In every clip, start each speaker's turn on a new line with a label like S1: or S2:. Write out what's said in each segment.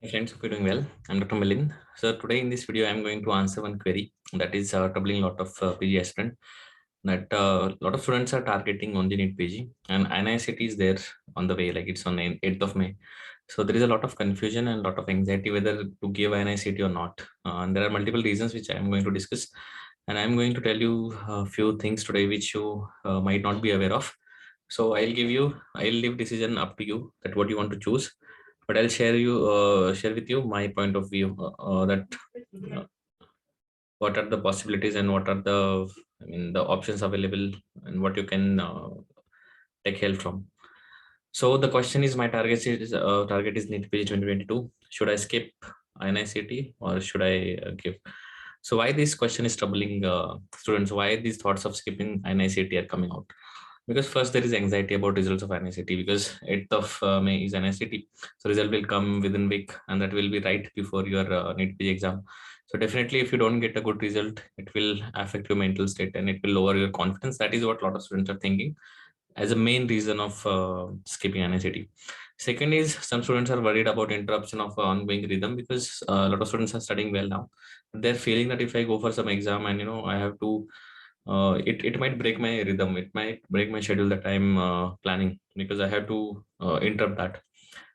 S1: Hey friends, hope you're doing well. I'm Dr. Milind. So today in this video, I'm going to answer one query that is troubling a lot of PG aspirant. That a lot of students are targeting only NEET PG, and INICET is there on the way, like it's on 8th of May. So there is a lot of confusion and a lot of anxiety whether to give INICET or not. And there are multiple reasons which I'm going to discuss, and I'm going to tell you a few things today which you might not be aware of. So I'll leave decision up to you that what you want to choose, but I'll share with you my point of view, that uh, what are the possibilities and what are the options available, and what you can take help from. So the question is, my target is NEET PG 2022. Should I skip INICT or should I give? So why this question is troubling students? Why these thoughts of skipping INICT are coming out? Because first there is anxiety about results of NICT, because 8th of May is NICT. So result will come within week, and that will be right before your NEET PG exam. So definitely if you don't get a good result, it will affect your mental state and it will lower your confidence. That is what a lot of students are thinking as a main reason of skipping NICT. Second is, some students are worried about interruption of ongoing rhythm, because a lot of students are studying well now. They're feeling that if I go for some exam and I have to, it might break my rhythm. It might break my schedule that I'm planning, because I have to interrupt that.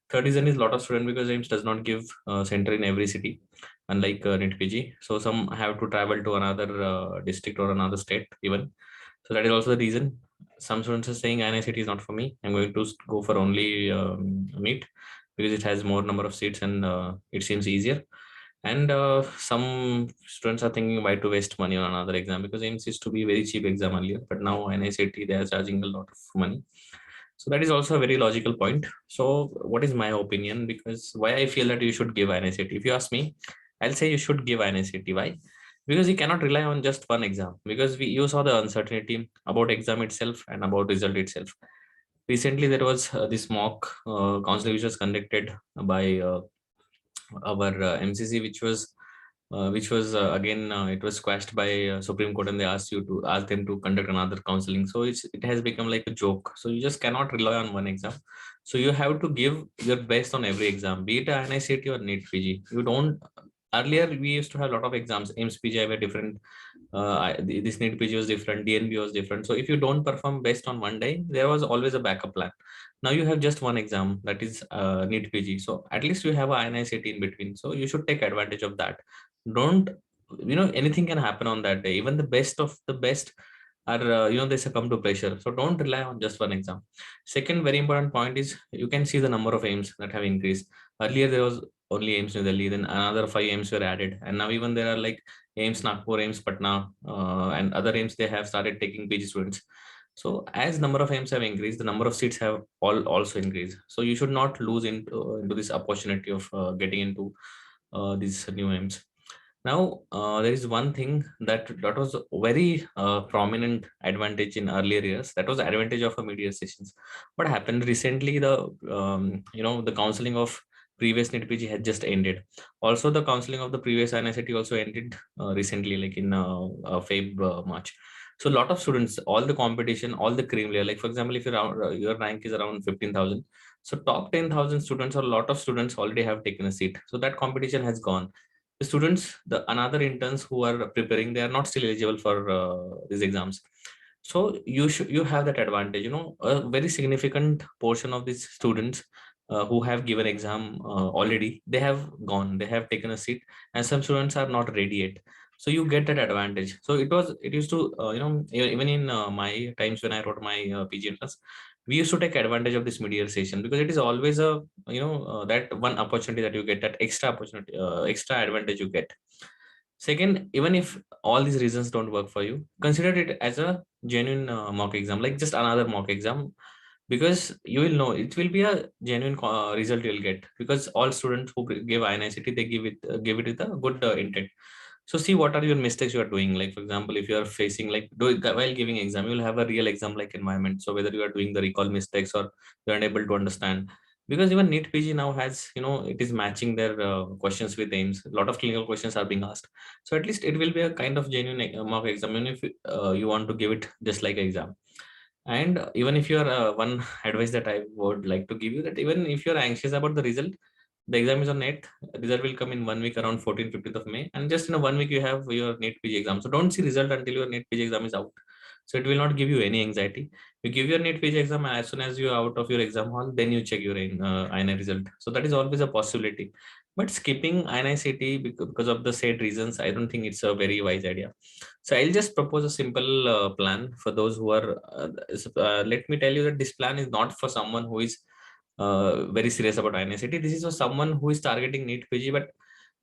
S1: Third reason is, a lot of students, because AIMS does not give center in every city, unlike NEET PG. So some have to travel to another district or another state even. So that is also the reason. Some students are saying INICT is not for me. I'm going to go for only NEET, because it has more number of seats and it seems easier. And some students are thinking, why to waste money on another exam, because AIMS used to be very cheap exam earlier, but now NICT they are charging a lot of money. So that is also a very logical point. So what is my opinion? Because why I feel that you should give INICT? If you ask me, I'll say you should give INICT. Why? Because you cannot rely on just one exam. Because you saw the uncertainty about exam itself and about result itself. Recently, there was this mock counseling which was conducted by our MCC, which was again, it was squashed by Supreme Court, and they asked them to conduct another counseling. So it has become like a joke. So you just cannot rely on one exam. So you have to give your best on every exam, be it NICT or NEET PG. You don't. Earlier we used to have a lot of exams. AIMS PG were different. This NEET PG was different. DNB was different. So if you don't perform best on one day, there was always a backup plan. Now you have just one exam, that is NEET PG. So at least you have a INICET in between. So you should take advantage of that. Don't, anything can happen on that day. Even the best of the best are, they succumb to pressure. So don't rely on just one exam. Second very important point is, you can see the number of AIMS that have increased. Earlier there was only AIMS New Delhi, then another 5 AIMS were added, and now even there are like AIMS Nagpur, AIMS Patna, and other AIMS, they have started taking PG students. So as number of AIMS have increased, the number of seats have also increased. So you should not lose into this opportunity of getting into these new AIMS. Now, there is one thing that was very prominent advantage in earlier years. That was the advantage of a mid-year sessions. What happened recently? The counseling of previous NEET PG had just ended. Also, the counseling of the previous INICT also ended recently, like in March. So a lot of students, all the competition, all the cream layer. Like for example, if your rank is around 15,000, so top 10,000 students, or a lot of students already have taken a seat. So that competition has gone. The students, the another interns who are preparing, they are not still eligible for these exams. So you have that advantage. A very significant portion of these students who have given exam already, they have gone, they have taken a seat, and some students are not ready yet. So you get that advantage. So it used to, even in my times when I wrote my PG entrance, we used to take advantage of this mid-year session, because it is always a, that one opportunity that you get, that extra opportunity, extra advantage you get. Second, even if all these reasons don't work for you, consider it as a genuine mock exam, like just another mock exam, because you will know it will be a genuine result you'll get, because all students who give INICT, they give it with a good intent. So see what are your mistakes you are doing. Like for example, if you are facing, like while giving exam, you will have a real exam like environment. So whether you are doing the recall mistakes or you are unable to understand, because even NEET PG now has, it is matching their questions with AIMS. A lot of clinical questions are being asked. So at least it will be a kind of genuine mock exam, even if you want to give it just like exam. And even if you are one advice that I would like to give you, that even if you're anxious about the result, The exam is on 8th. Result will come in 1 week around 14th, 15th of May. And just in a 1 week, you have your NEET PG exam. So don't see result until your NEET PG exam is out. So it will not give you any anxiety. You give your NEET PG exam, and as soon as you're out of your exam hall, then you check your INI result. So that is always a possibility. But skipping INICET because of the said reasons, I don't think it's a very wise idea. So I'll just propose a simple plan for those who are, let me tell you that this plan is not for someone who is very serious about INICET. This is for someone who is targeting NEET PG, but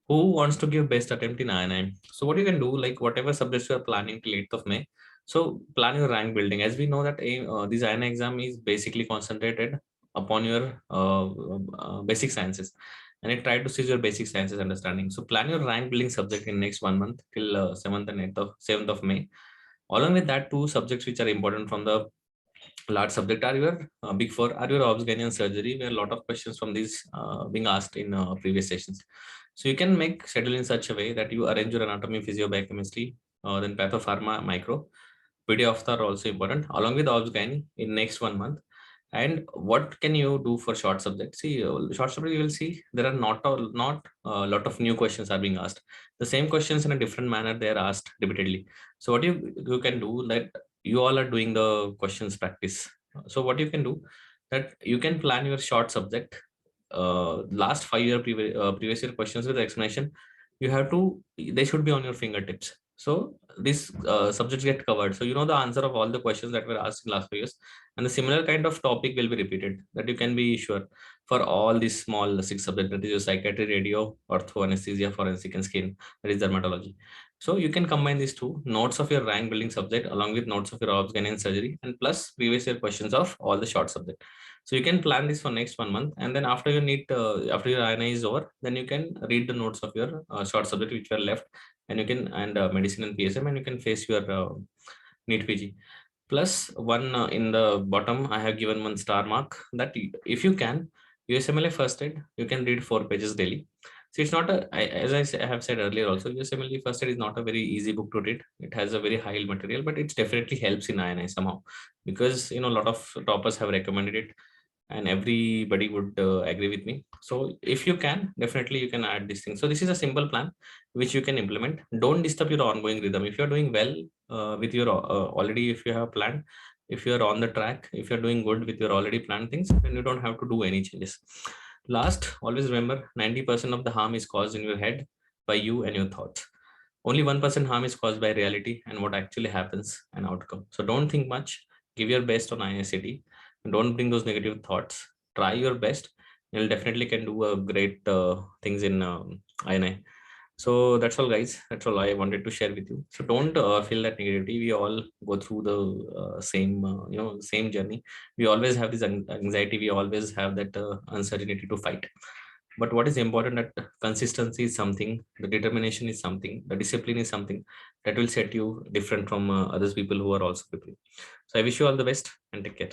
S1: who wants to give best attempt in INI. So what you can do, like whatever subjects you are planning till 8th of May, so plan your rank building. As we know that this INI exam is basically concentrated upon your basic sciences, and it try to seize your basic sciences understanding. So plan your rank building subject in next 1 month till 7th and 8th of 7th of May. Along with that, two subjects which are important from the large subject are your big four are your obs surgery, where a lot of questions from these being asked in previous sessions. So you can make schedule in such a way that you arrange your anatomy, physio, biochemistry, then pathopharma, micro, PDF are also important along with obs in next 1 month. And what can you do for short subjects? See, short subject you will see there are not a lot of new questions are being asked. The same questions in a different manner they are asked repeatedly. So what you can do that you all are doing the questions practice. So what you can do that you can plan your short subject. Last 5 year previous year questions with explanation. You have to they should be on your fingertips. So these subjects get covered. So you know the answer of all the questions that were asked in last 5 years, and the similar kind of topic will be repeated, that you can be sure for all these small six subjects, that is your psychiatry, radio, ortho, anesthesia, forensic, and skin, that is dermatology. So you can combine these two notes of your rank building subject along with notes of your obs and surgery, and plus previous year questions of all the short subject. So you can plan this for next 1 month, and then after you need after your INI is over, then you can read the notes of your short subject which were left, and you can medicine and PSM, and you can face your NEET PG. Plus one in the bottom, I have given one star mark that if you can, USMLA first aid, you can read 4 pages daily. So it's not as I have said earlier also, USMLA first aid is not a very easy book to read. It has a very high material, but it definitely helps in INI somehow, because a lot of toppers have recommended it, and everybody would agree with me. So if you can, definitely you can add this thing. So this is a simple plan which you can implement. Don't disturb your ongoing rhythm. If you're doing well with your already, if you have planned, if you're on the track, if you're doing good with your already planned things, then you don't have to do any changes. Last, always remember 90% of the harm is caused in your head by you and your thoughts. Only 1% harm is caused by reality and what actually happens and outcome. So don't think much, give your best on INICET, don't bring those negative thoughts, try your best. You'll definitely can do a great things in INI. So that's all, guys. That's all I wanted to share with you. So don't feel that negativity. We all go through the same same journey. We always have this anxiety, we always have that uncertainty to fight. But what is important, that consistency is something, the determination is something, the discipline is something that will set you different from others people who are also preparing. So I wish you all the best and take care.